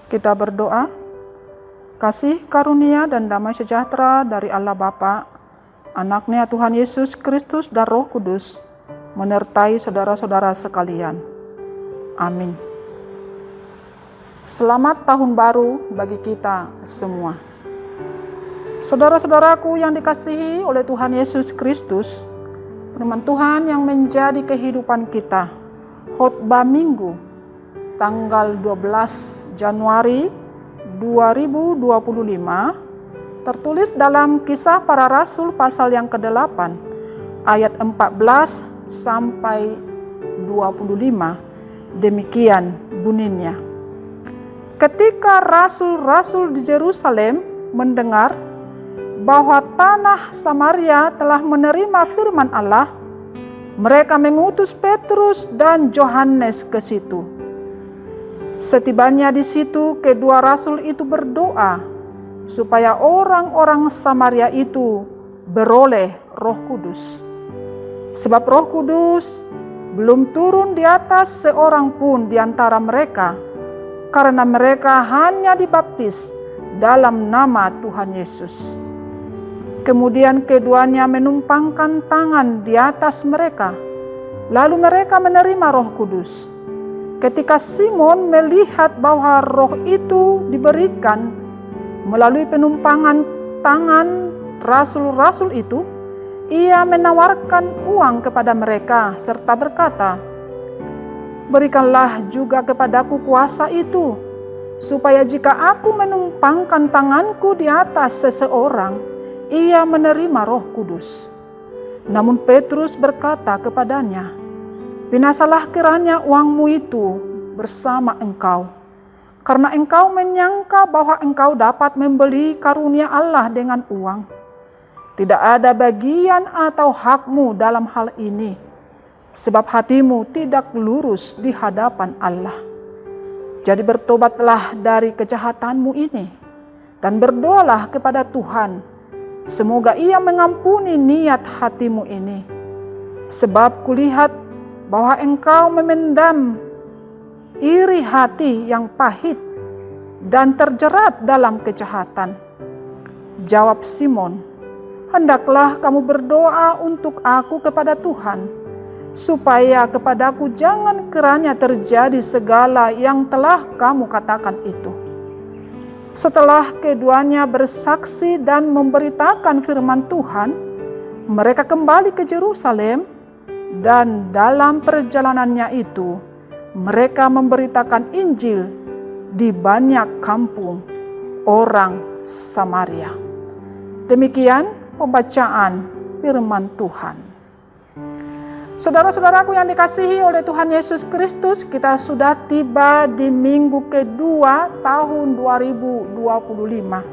Kita berdoa. Kasih karunia dan damai sejahtera dari Allah Bapa, Anaknya Tuhan Yesus Kristus dan Roh Kudus menyertai saudara-saudara sekalian. Amin. Selamat tahun baru bagi kita semua. Saudara-saudaraku yang dikasihi oleh Tuhan Yesus Kristus, firman Tuhan yang menjadi kehidupan kita, khotbah Minggu, tanggal 12 Januari 2025, tertulis dalam Kisah Para Rasul pasal yang ke-8, ayat 14 sampai 25. Demikian bunyinya. Ketika rasul-rasul di Yerusalem mendengar bahwa tanah Samaria telah menerima firman Allah, mereka mengutus Petrus dan Yohanes ke situ. Setibanya di situ, kedua rasul itu berdoa supaya orang-orang Samaria itu beroleh Roh Kudus. Sebab Roh Kudus belum turun di atas seorang pun di antara mereka, karena mereka hanya dibaptis dalam nama Tuhan Yesus. Kemudian keduanya menumpangkan tangan di atas mereka, lalu mereka menerima Roh Kudus. Ketika Simon melihat bahwa roh itu diberikan melalui penumpangan tangan rasul-rasul itu, ia menawarkan uang kepada mereka serta berkata, "Berikanlah juga kepadaku kuasa itu, supaya jika aku menumpangkan tanganku di atas seseorang, ia menerima Roh Kudus." Namun Petrus berkata kepadanya, "Binasalah kiranya uangmu itu bersama engkau, karena engkau menyangka bahwa engkau dapat membeli karunia Allah dengan uang. Tidak ada bagian atau hakmu dalam hal ini, sebab hatimu tidak lurus di hadapan Allah. Jadi bertobatlah dari kejahatanmu ini, dan berdoalah kepada Tuhan, semoga Ia mengampuni niat hatimu ini. Sebab kulihat bahwa engkau memendam iri hati yang pahit dan terjerat dalam kejahatan." Jawab Simon, "Hendaklah kamu berdoa untuk aku kepada Tuhan, supaya kepadaku jangan kiranya terjadi segala yang telah kamu katakan itu." Setelah keduanya bersaksi dan memberitakan firman Tuhan, mereka kembali ke Yerusalem. Dan dalam perjalanannya itu, mereka memberitakan Injil di banyak kampung orang Samaria. Demikian pembacaan firman Tuhan. Saudara-saudaraku yang dikasihi oleh Tuhan Yesus Kristus, kita sudah tiba di minggu kedua tahun 2025.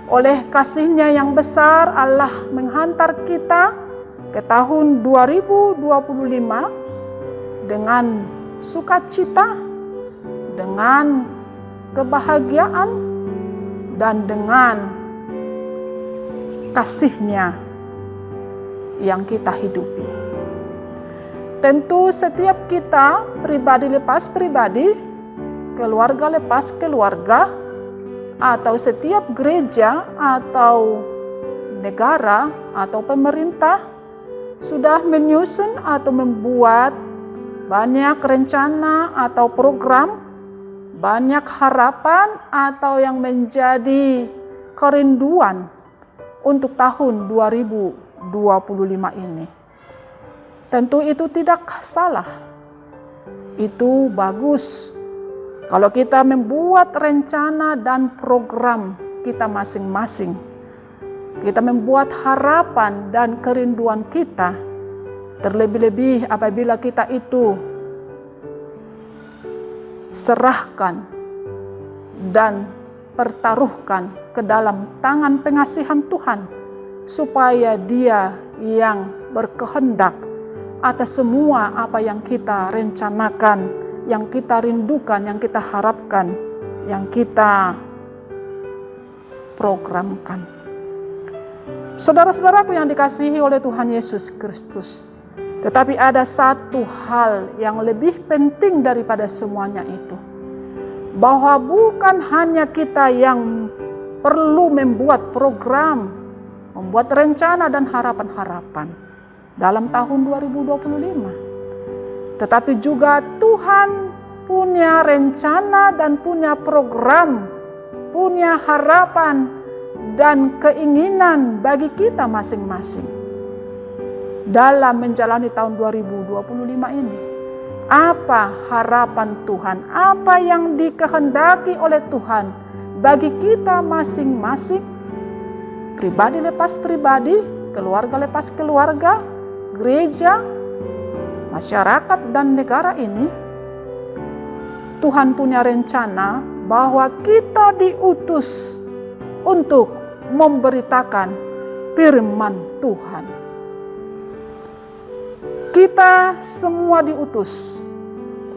Oleh kasih-Nya yang besar, Allah menghantar kita ke tahun 2025 dengan sukacita, dengan kebahagiaan, dan dengan kasih-Nya yang kita hidupi. Tentu setiap kita, pribadi lepas pribadi, keluarga lepas keluarga, atau setiap gereja atau negara atau pemerintah sudah menyusun atau membuat banyak rencana atau program, banyak harapan atau yang menjadi kerinduan untuk tahun 2025 ini. Tentu itu tidak salah. Itu bagus kalau kita membuat rencana dan program kita masing-masing. Kita membuat harapan dan kerinduan kita, terlebih-lebih apabila kita itu serahkan dan pertaruhkan ke dalam tangan pengasihan Tuhan, supaya Dia yang berkehendak atas semua apa yang kita rencanakan, yang kita rindukan, yang kita harapkan, yang kita programkan. Saudara-saudaraku yang dikasihi oleh Tuhan Yesus Kristus, tetapi ada satu hal yang lebih penting daripada semuanya itu. bahwa bukan hanya kita yang perlu membuat program, membuat rencana dan harapan-harapan dalam tahun 2025. Tetapi juga Tuhan punya rencana dan punya program, punya harapan dan keinginan bagi kita masing-masing dalam menjalani tahun 2025 ini. Apa harapan Tuhan? Apa yang dikehendaki oleh Tuhan bagi kita masing-masing? Pribadi lepas pribadi, keluarga lepas keluarga, gereja, masyarakat dan negara ini. Tuhan punya rencana bahwa kita diutus untuk memberitakan firman Tuhan. Kita semua diutus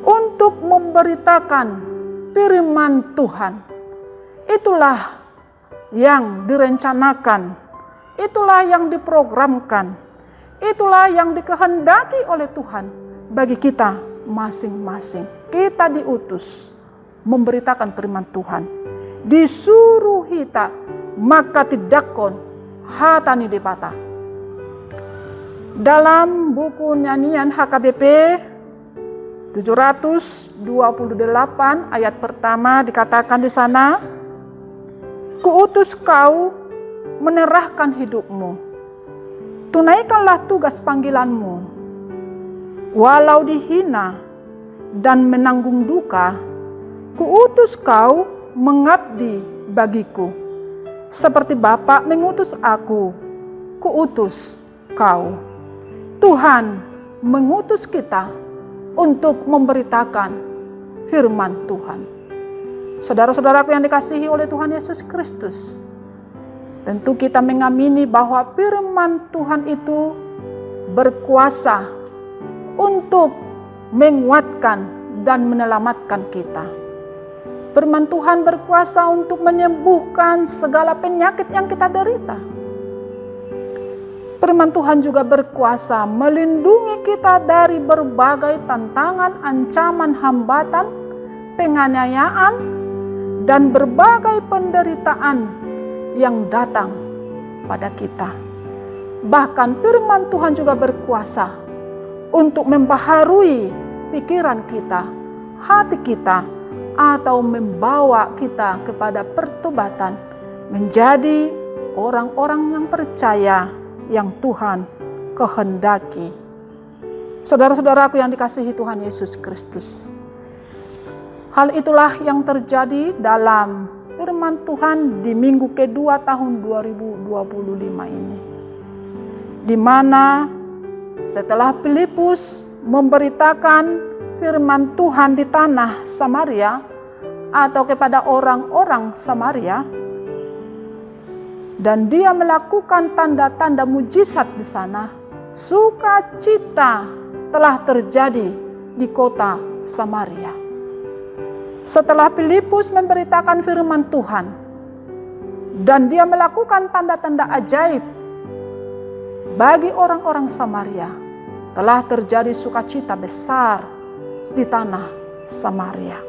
untuk memberitakan firman Tuhan. Itulah yang direncanakan, itulah yang diprogramkan, itulah yang dikehendaki oleh Tuhan bagi kita masing-masing. Kita diutus memberitakan firman Tuhan. Disuruh hita maka tidakon hatani depata. Dalam buku nyanyian HKBP 728 ayat pertama dikatakan di sana, "Kuutus kau menyerahkan hidupmu. Tunaikanlah tugas panggilanmu. Walau dihina dan menanggung duka, kuutus kau mengabdi bagiku. Seperti Bapa mengutus aku, kuutus kau." Tuhan mengutus kita untuk memberitakan firman Tuhan. Saudara-saudaraku yang dikasihi oleh Tuhan Yesus Kristus, tentu kita mengamini bahwa firman Tuhan itu berkuasa untuk menguatkan dan menyelamatkan kita. Firman Tuhan berkuasa untuk menyembuhkan segala penyakit yang kita derita. Firman Tuhan juga berkuasa melindungi kita dari berbagai tantangan, ancaman, hambatan, penganiayaan, dan berbagai penderitaan yang datang pada kita. Bahkan firman Tuhan juga berkuasa untuk membaharui pikiran kita, hati kita, atau membawa kita kepada pertobatan, menjadi orang-orang yang percaya yang Tuhan kehendaki. Saudara-saudaraku yang dikasihi Tuhan Yesus Kristus, hal itulah yang terjadi dalam firman Tuhan di minggu kedua tahun 2025 ini, di mana setelah Filipus memberitakan firman Tuhan di tanah Samaria atau kepada orang-orang Samaria, dan dia melakukan tanda-tanda mujizat di sana, sukacita telah terjadi di kota Samaria. Setelah Filipus memberitakan firman Tuhan dan dia melakukan tanda-tanda ajaib bagi orang-orang Samaria, telah terjadi sukacita besar di tanah Samaria,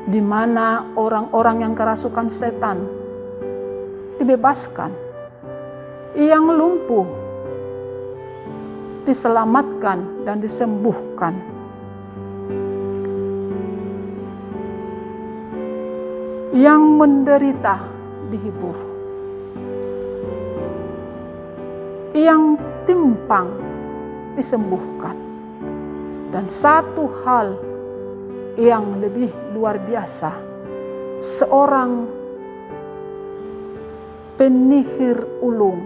di mana orang-orang yang kerasukan setan dibebaskan, yang lumpuh diselamatkan dan disembuhkan. Yang menderita dihibur, yang timpang disembuhkan. Dan satu hal yang lebih luar biasa, seorang penyihir ulung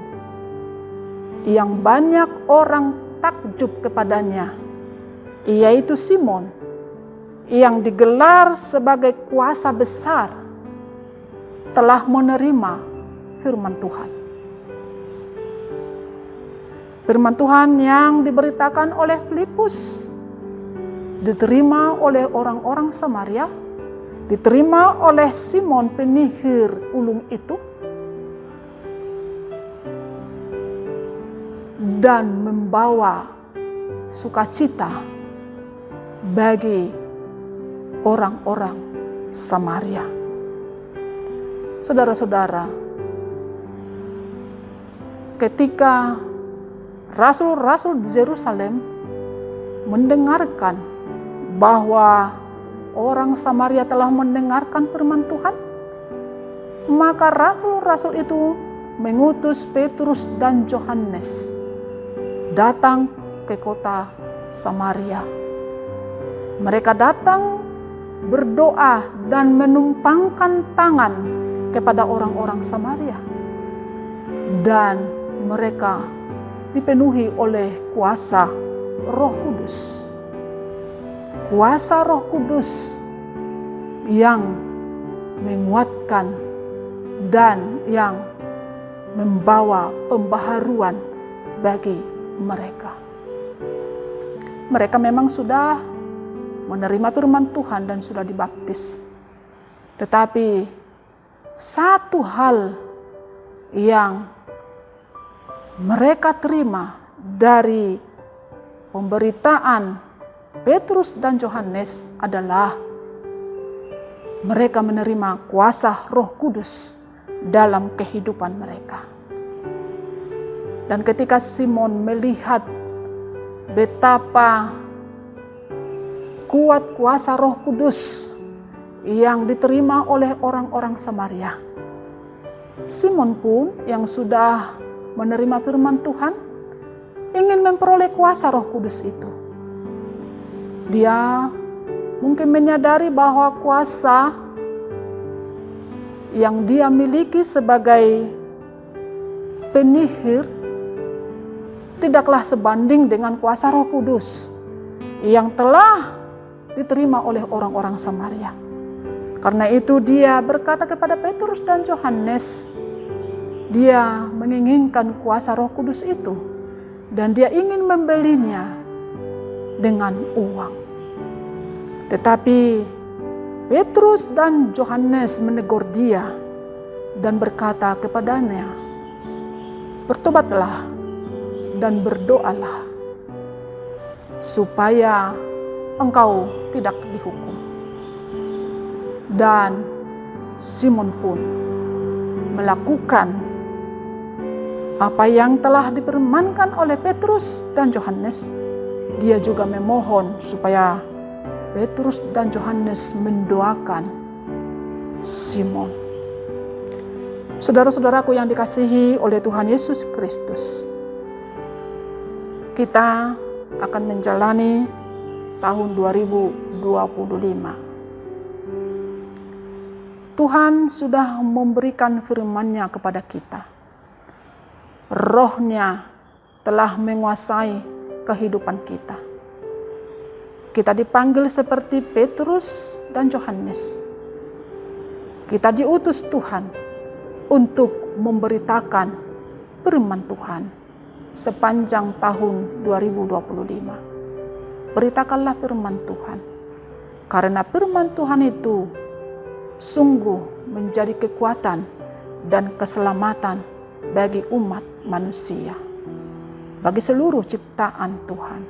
yang banyak orang takjub kepadanya, yaitu Simon, yang digelar sebagai kuasa besar, telah menerima firman Tuhan. Firman Tuhan yang diberitakan oleh Filipus diterima oleh orang-orang Samaria, diterima oleh Simon penyihir ulung itu, dan membawa sukacita bagi orang-orang Samaria. Saudara-saudara, ketika rasul-rasul di Yerusalem mendengarkan bahwa orang Samaria telah mendengarkan firman Tuhan, maka rasul-rasul itu mengutus Petrus dan Yohanes datang ke kota Samaria. Mereka datang berdoa dan menumpangkan tangan kepada orang-orang Samaria, dan mereka dipenuhi oleh kuasa Roh Kudus. Kuasa Roh Kudus yang menguatkan dan yang membawa pembaharuan bagi mereka. Mereka memang sudah menerima firman Tuhan dan sudah dibaptis. Tetapi satu hal yang mereka terima dari pemberitaan Petrus dan Yohanes adalah mereka menerima kuasa Roh Kudus dalam kehidupan mereka. Dan ketika Simon melihat betapa kuat kuasa Roh Kudus yang diterima oleh orang-orang Samaria, Simon pun yang sudah menerima firman Tuhan ingin memperoleh kuasa Roh Kudus itu. Dia mungkin menyadari bahwa kuasa yang dia miliki sebagai penyihir tidaklah sebanding dengan kuasa Roh Kudus yang telah diterima oleh orang-orang Samaria. Karena itu dia berkata kepada Petrus dan Yohanes, dia menginginkan kuasa Roh Kudus itu dan dia ingin membelinya dengan uang. Tetapi Petrus dan Yohanes menegur dia dan berkata kepadanya, bertobatlah dan berdoalah supaya engkau tidak dihukum. Dan Simon pun melakukan apa yang telah difirmankan oleh Petrus dan Yohanes. Dia juga memohon supaya Petrus dan Yohanes mendoakan Simon. Saudara-saudaraku yang dikasihi oleh Tuhan Yesus Kristus, kita akan menjalani tahun 2025. Tuhan sudah memberikan firman-Nya kepada kita. Roh-Nya telah menguasai kehidupan kita. Kita dipanggil seperti Petrus dan Yohanes. Kita diutus Tuhan untuk memberitakan firman Tuhan sepanjang tahun 2025. Beritakanlah firman Tuhan, karena firman Tuhan itu sungguh menjadi kekuatan dan keselamatan bagi umat manusia, bagi seluruh ciptaan Tuhan.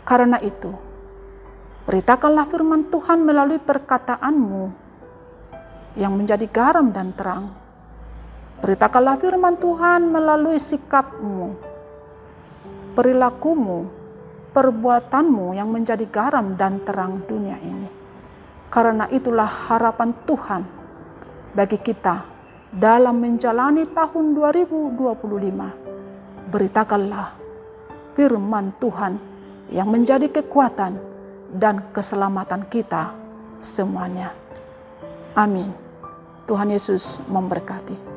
Karena itu, beritakanlah firman Tuhan melalui perkataanmu yang menjadi garam dan terang. Beritakanlah firman Tuhan melalui sikapmu, perilakumu, perbuatanmu yang menjadi garam dan terang dunia ini. Karena itulah harapan Tuhan bagi kita dalam menjalani tahun 2025. Beritakanlah firman Tuhan yang menjadi kekuatan dan keselamatan kita semuanya. Amin. Tuhan Yesus memberkati.